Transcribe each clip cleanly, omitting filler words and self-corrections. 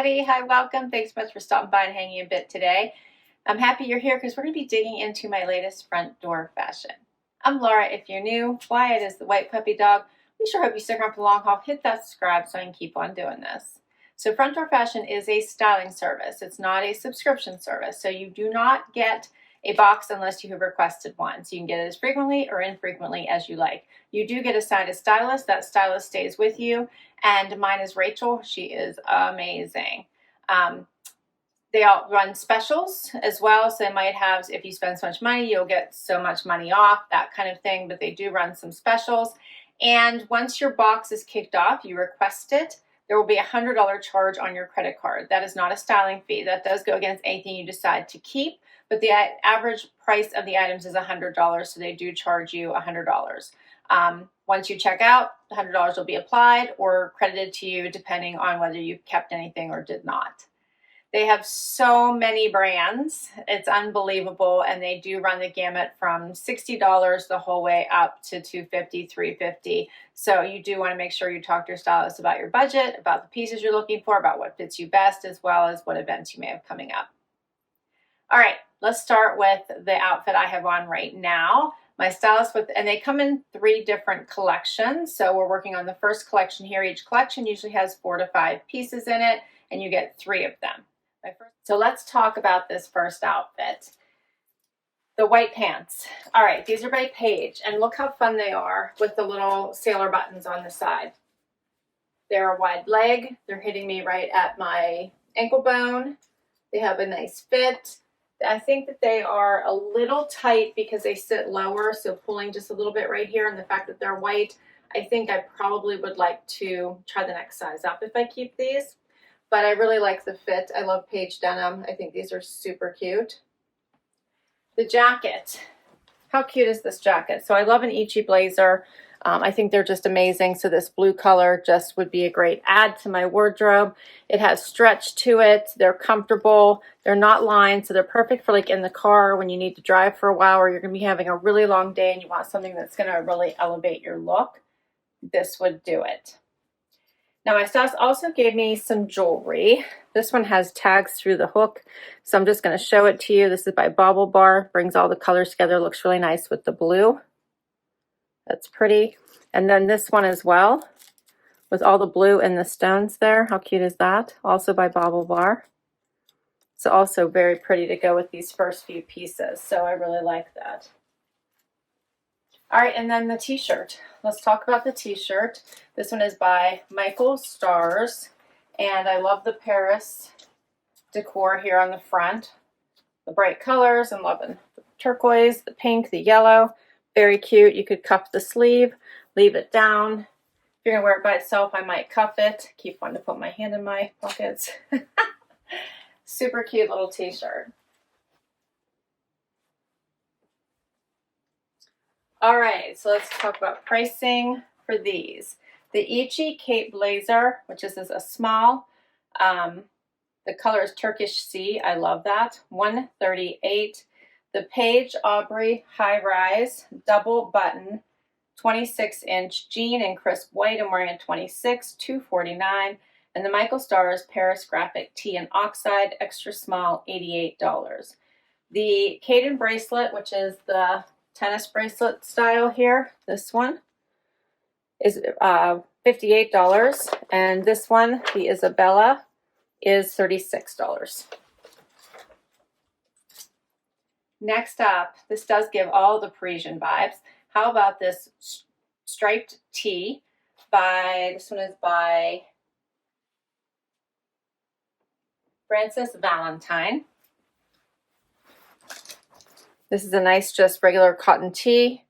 everybody. Hi, welcome. Thanks so much for stopping by and hanging a bit today. I'm happy you're here because we're going to be digging into my latest front door fashion. I'm Laura. If you're new, Wyatt is the white puppy dog. We sure hope you stick around for the long haul. Hit that subscribe so I can keep on doing this. So front door fashion is a styling service. It's not a subscription service. So you do not get a box unless you have requested one. So you can get it as frequently or infrequently as you like. You do get assigned a stylist. That stylist stays with you. And mine is Rachel. She is amazing. They all run specials as well. So they might have, if you spend so much money, you'll get so much money off, that kind of thing. But they do run some specials. And once your box is kicked off, you request it, there will be a $100 charge on your credit card. That is not a styling fee. That does go against anything you decide to keep. But the average price of the items is $100, so they do charge you $100. Once you check out, the $100 will be applied or credited to you depending on whether you kept anything or did not. They have so many brands. It's unbelievable, and they do run the gamut from $60 the whole way up to $250, $350. So you do want to make sure you talk to your stylist about your budget, about the pieces you're looking for, about what fits you best, as well as what events you may have coming up. All right, let's start with the outfit I have on right now. My stylist and they come in 3 different collections. So we're working on the first collection here. Each collection usually has 4 to 5 pieces in it, and you get 3 of them. So let's talk about this first outfit. The white pants. All right, these are by Paige, and look how fun they are with the little sailor buttons on the side. They're a wide leg. They're hitting me right at my ankle bone. They have a nice fit. I think that they are a little tight because they sit lower, so pulling just a little bit right here, and the fact that they're white, I think I probably would like to try the next size up if I keep these. But I really like the fit. I love Paige denim. I think these are super cute. The jacket. How cute is this jacket? So I love an Ichi blazer. I think they're just amazing. So this blue color just would be a great add to my wardrobe. It has stretch to it. They're comfortable. They're not lined, so they're perfect for like in the car when you need to drive for a while or you're going to be having a really long day and you want something that's going to really elevate your look. This would do it. Now my stylist also gave me some jewelry. This one has tags through the hook, so I'm just going to show it to you. This is by Baublebar. Brings all the colors together. Looks really nice with the blue. That's pretty. And then this one as well, with all the blue and the stones there. How cute is that? Also by Baublebar. So also very pretty to go with these first few pieces. So I really like that. All right, and then the t-shirt. Let's talk about the t-shirt. This one is by Michael Stars, and I love the Paris decor here on the front. The bright colors, I'm loving the turquoise, the pink, the yellow. Very cute. You could cuff the sleeve, leave it down. If you're gonna wear it by itself, I might cuff it. Keep wanting to put my hand in my pockets. Super cute little t-shirt. All right, so let's talk about pricing for these. The Ichi Cape Blazer, which is a small, the color is Turkish Sea. I love that. $138. The Paige Aubrey High Rise Double Button 26-inch jean in crisp white. I'm wearing a 26, $249. And the Michael Stars Paris Graphic Tee in Oxide Extra Small, $88. The Kayden bracelet, which is the tennis bracelet style here. This one is $58, and this one, the Isabella, is $36. Next up, this does give all the Parisian vibes. How about this striped tee this one is by Valentine. This is a nice, just regular cotton tee.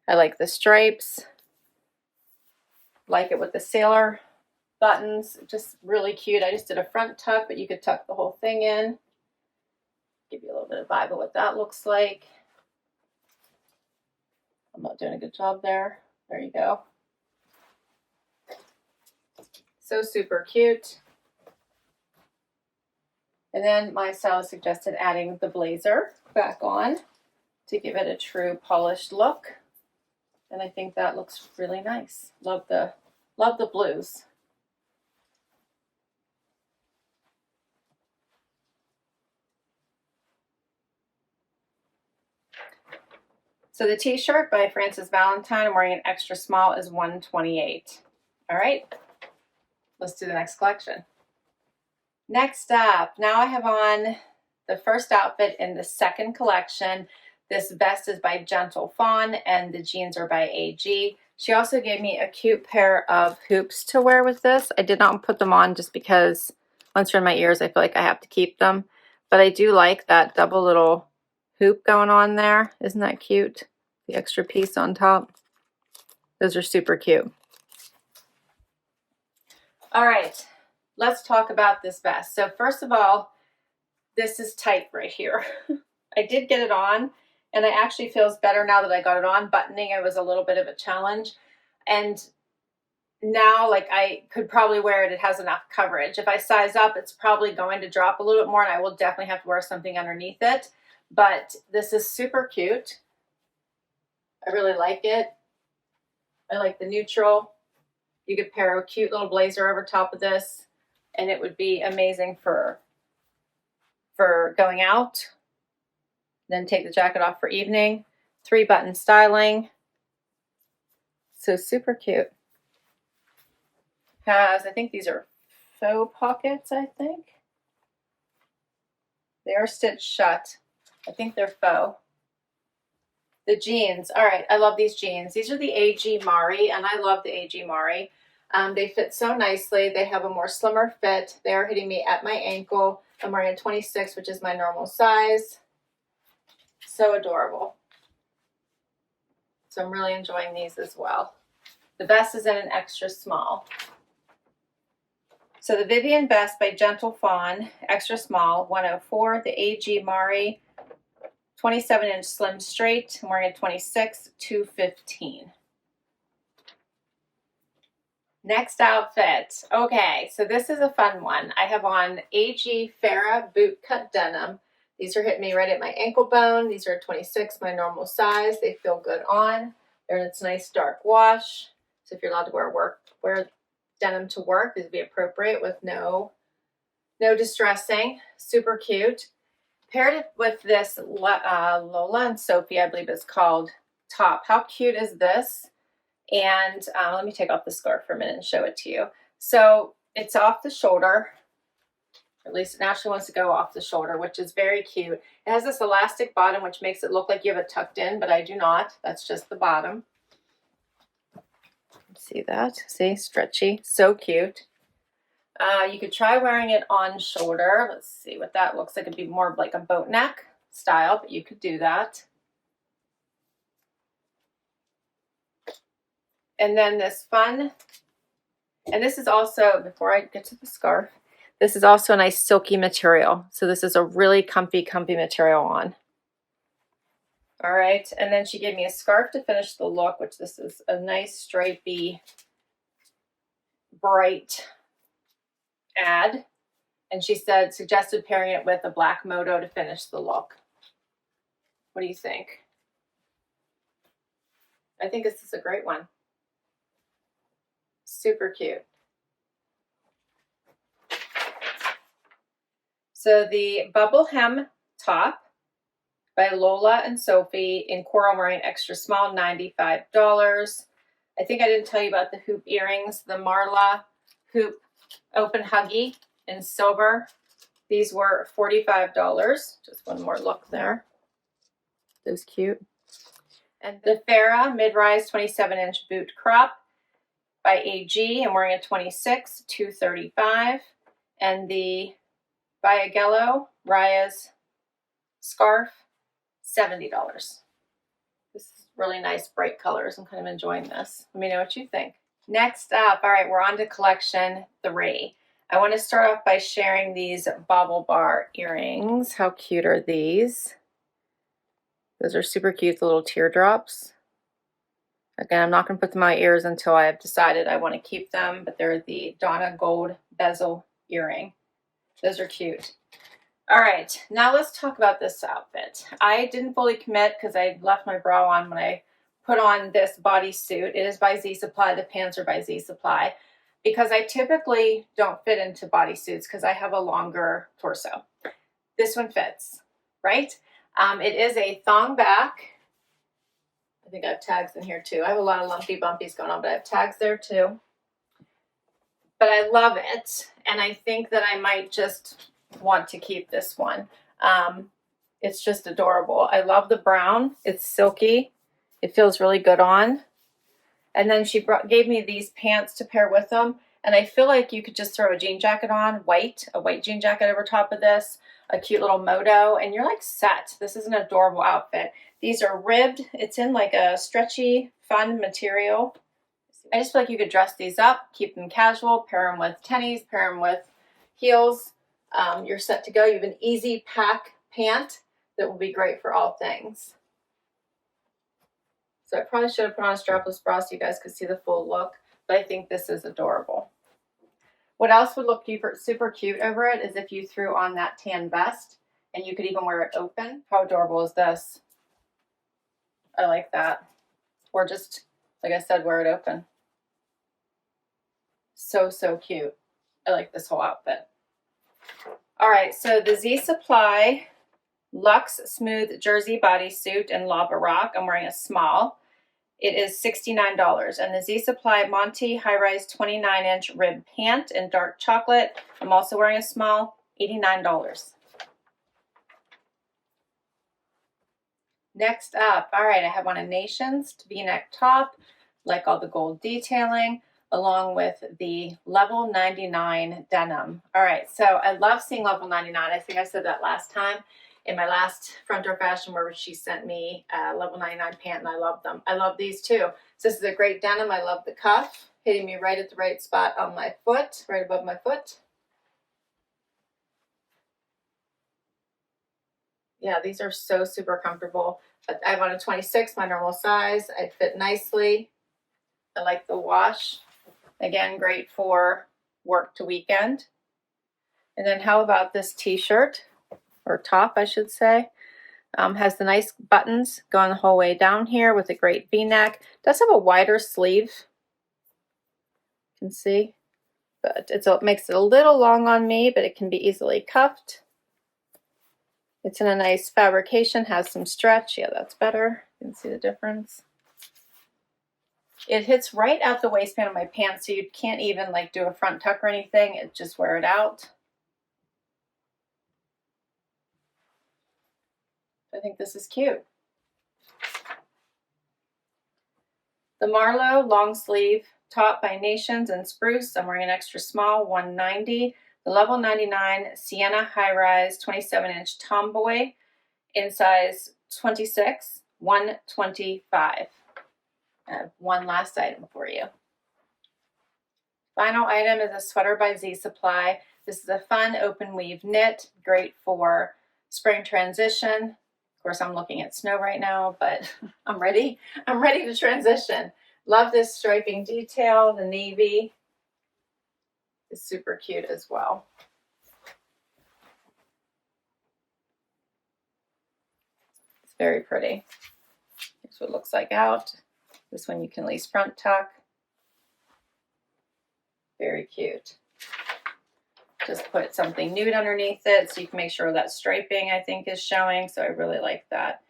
I like the stripes. Like it with the sailor buttons. Just really cute. I just did a front tuck, but you could tuck the whole thing in. Give you a little bit of vibe of what that looks like. I'm not doing a good job there. There you go. So super cute. And then my stylist suggested adding the blazer back on to give it a true polished look. And I think that looks really nice. Love the blues. So the t-shirt by Frances Valentine, I'm wearing an extra small, is $128. All right, let's do the next collection. Next up, now I have on the first outfit in the second collection. This vest is by Gentle Fawn and the jeans are by AG. She also gave me a cute pair of hoops to wear with this. I did not put them on just because once they're in my ears, I feel like I have to keep them. But I do like that double little hoop going on there. Isn't that cute? The extra piece on top. Those are super cute. All right, let's talk about this vest. So first of all, this is tight right here. I did get it on, and it actually feels better now that I got it on. Buttoning it was a little bit of a challenge. And now, like, I could probably wear it. It has enough coverage. If I size up, it's probably going to drop a little bit more, and I will definitely have to wear something underneath it. But this is super cute. I really like it. I like the neutral. You could pair a cute little blazer over top of this, and it would be amazing for going out. Then take the jacket off for evening. 3-button styling. So super cute. Has, I think these are faux pockets, I think. They are stitched shut. I think they're faux. The jeans. All right, I love these jeans. These are the AG Mari, and I love the AG Mari. They fit so nicely. They have a more slimmer fit. They are hitting me at my ankle. I'm wearing a 26, which is my normal size. So adorable. So I'm really enjoying these as well. The vest is in an extra small. So the Vivian vest by Gentle Fawn, extra small, 104. The AG Mari, 27-inch slim straight. I'm wearing a 26, 215. Next outfit. Okay, so this is a fun one. I have on AG Farrah boot cut denim. These are hitting me right at my ankle bone. These are 26, my normal size. They feel good on. They're in its nice dark wash. So if you're allowed to wear denim to work, these would be appropriate with no distressing. Super cute. Paired it with this Lola and Sophie, I believe it's called, top. How cute is this? And let me take off the scarf for a minute and show it to you. So it's off the shoulder. At least it naturally wants to go off the shoulder, which is very cute. It has this elastic bottom, which makes it look like you have it tucked in, but I do not. That's just the bottom. See that? See, stretchy, so cute. You could try wearing it on shoulder. Let's see what that looks like. It'd be more like a boat neck style, but you could do that. And then this fun, and this is also, before I get to the scarf, this is also a nice silky material. So this is a really comfy material on. All right, and then she gave me a scarf to finish the look, which this is a nice stripy, bright ad. And she said, suggested pairing it with a black moto to finish the look. What do you think? I think this is a great one. Super cute. So the bubble hem top by Lola and Sophie in coral, wearing extra small, $95. I think I didn't tell you about the hoop earrings, the Marlowe hoop open Huggie in silver. These were $45. Just one more look there. Those cute. And the Farrah mid-rise 27-inch boot crop by AG. I'm wearing a 26, $235. And the Vilagallo Reyes scarf, $70. This is really nice, bright colors. I'm kind of enjoying this. Let me know what you think. Next up, all right, we're on to collection 3. I want to start off by sharing these Baublebar earrings. How cute are these? Those are super cute, the little teardrops. Again, I'm not going to put them in my ears until I have decided I want to keep them, but they're the Donna gold bezel earring. Those are cute. All right, now let's talk about this outfit. I didn't fully commit because I left my bra on when I put on this bodysuit. It is by Z Supply. The pants are by Z Supply because I typically don't fit into bodysuits because I have a longer torso. This one fits, right? It is a thong back think I have tags in here too. I have a lot of lumpy bumpies going on, but I have tags there too. But I love it, and I think that I might just want to keep this one. It's just adorable. I love the brown. It's silky. It feels really good on. And then she gave me these pants to pair with them, and I feel like you could just throw a jean jacket on, a white jean jacket over top of this, a cute little moto, and you're like set. This is an adorable outfit. These are ribbed. It's in like a stretchy, fun material. I just feel like you could dress these up, keep them casual, pair them with tennies, pair them with heels. You're set to go. You have an easy pack pant that will be great for all things. So I probably should have put on a strapless bra so you guys could see the full look, but I think this is adorable. What else would look super cute over it is if you threw on that tan vest, and you could even wear it open. How adorable is this? I like that. Or just, like I said, wear it open. So cute. I like this whole outfit. All right, so the Z Supply Luxe Smooth Jersey Bodysuit in Lava Rock. I'm wearing a small. It is $69. And the Z Supply Monte High-Rise 29-inch rib pant in dark chocolate. I'm also wearing a small, $89. Next up, all right, I have one of Nations V-neck top, like all the gold detailing, along with the level 99 denim. All right, so I love seeing level 99. I think I said that last time in my last front door fashion where she sent me a level 99 pant, and I love them. I love these too. So this is a great denim. I love the cuff, hitting me right at the right spot on my foot, right above my foot. Yeah, these are so super comfortable. I have on a 26, my normal size. I'd fit nicely. I like the wash. Again, great for work to weekend. And then how about this t-shirt, or top, I should say. Has the nice buttons going the whole way down here with a great V-neck. Does have a wider sleeve. You can see. But it makes it a little long on me, but it can be easily cuffed. It's in a nice fabrication, has some stretch. Yeah, that's better. You can see the difference. It hits right at the waistband of my pants, so you can't even like do a front tuck or anything. It just wear it out. I think this is cute. The Marlowe long sleeve top by Nations and Spruce. I'm wearing an extra small, 190. The level 99 Sienna high rise 27-inch Tomboy in size 26, 125. I have one last item for you. Final item is a sweater by Z Supply. This is a fun open weave knit, great for spring transition. Of course, I'm looking at snow right now, but I'm ready. I'm ready to transition. Love this striping detail. The navy is super cute as well. It's very pretty. Here's what it looks like out. This one you can lace front tuck. Very cute. Just put something nude underneath it so you can make sure that striping, I think, is showing. So I really like that.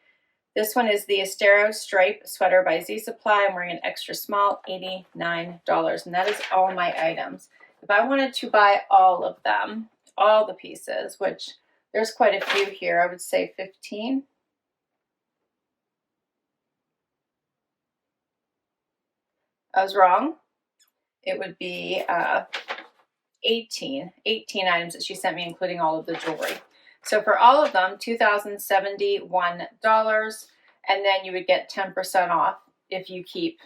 This one is the Estero stripe sweater by Z Supply. I'm wearing an extra small, $89. And that is all my items. If I wanted to buy all of them, all the pieces, which there's quite a few here, I would say 15. I was wrong. It would be 18 items that she sent me, including all of the jewelry. So for all of them, $2,071, and then you would get 10% off if you keep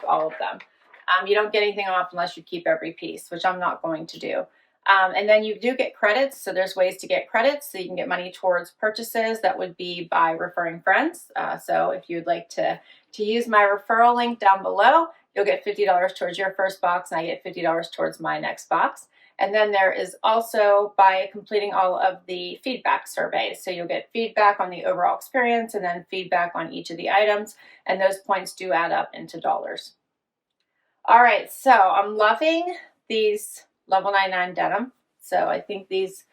all of them. You don't get anything off unless you keep every piece, which I'm not going to do. And then you do get credits. So there's ways to get credits so you can get money towards purchases. That would be by referring friends. So if you'd like to use my referral link down below, you'll get $50 towards your first box, and I get $50 towards my next box. And then there is also by completing all of the feedback surveys. So you'll get feedback on the overall experience and then feedback on each of the items. And those points do add up into dollars. All right, so I'm loving these level 99 denim. So I think these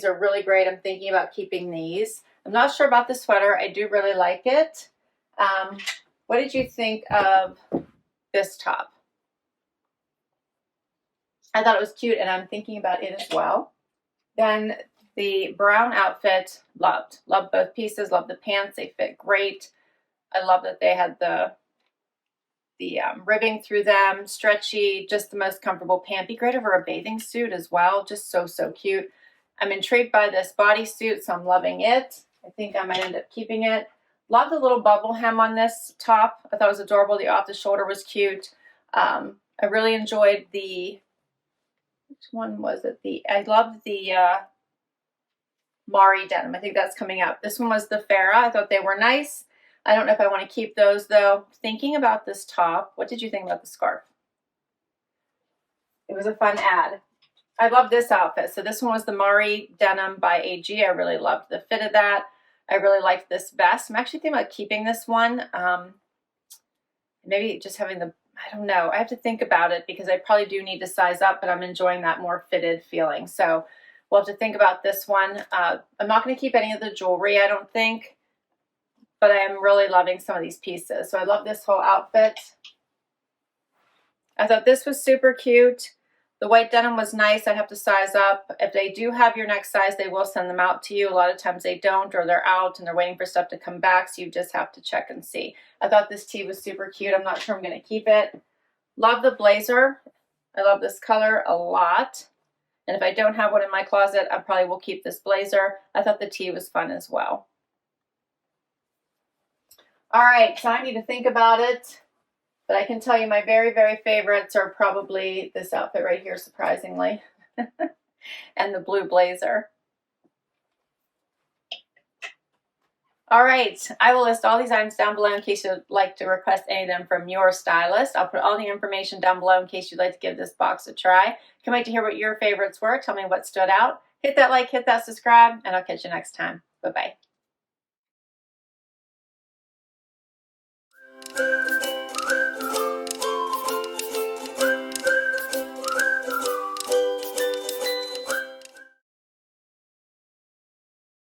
are really great. I'm thinking about keeping these. I'm not sure about the sweater. I do really like it. What did you think of this top? I thought it was cute, and I'm thinking about it as well. Then the brown outfit, loved. Loved both pieces, loved the pants. They fit great. I love that they had the ribbing through them, stretchy, just the most comfortable pant. Be great over a bathing suit as well. Just so, so cute. I'm intrigued by this bodysuit, so I'm loving it. I think I might end up keeping it. Love the little bubble hem on this top. I thought it was adorable. The off the shoulder was cute. I really enjoyed the, which one was it? I loved the Mari denim. I think that's coming up. This one was the Farrah. I thought they were nice. I don't know if I want to keep those though. Thinking about this top, what did you think about the scarf? It was a fun ad. I love this outfit. So this one was the Mari denim by AG. I really loved the fit of that. I really liked this vest. I'm actually thinking about keeping this one. Maybe just having the, I don't know. I have to think about it because I probably do need to size up, but I'm enjoying that more fitted feeling. So we'll have to think about this one. I'm not going to keep any of the jewelry, I don't think, but I am really loving some of these pieces. So I love this whole outfit. I thought this was super cute. The white denim was nice. I'd have to size up. If they do have your next size, they will send them out to you. A lot of times they don't, or they're out and they're waiting for stuff to come back, so you just have to check and see. I thought this tee was super cute. I'm not sure I'm going to keep it. Love the blazer. I love this color a lot. And if I don't have one in my closet, I probably will keep this blazer. I thought the tee was fun as well. All right, so I need to think about it. But I can tell you my very, very favorites are probably this outfit right here, surprisingly, and the blue blazer. All right, I will list all these items down below in case you'd like to request any of them from your stylist. I'll put all the information down below in case you'd like to give this box a try. Can't wait to hear what your favorites were. Tell me what stood out. Hit that like, hit that subscribe, and I'll catch you next time. Bye-bye.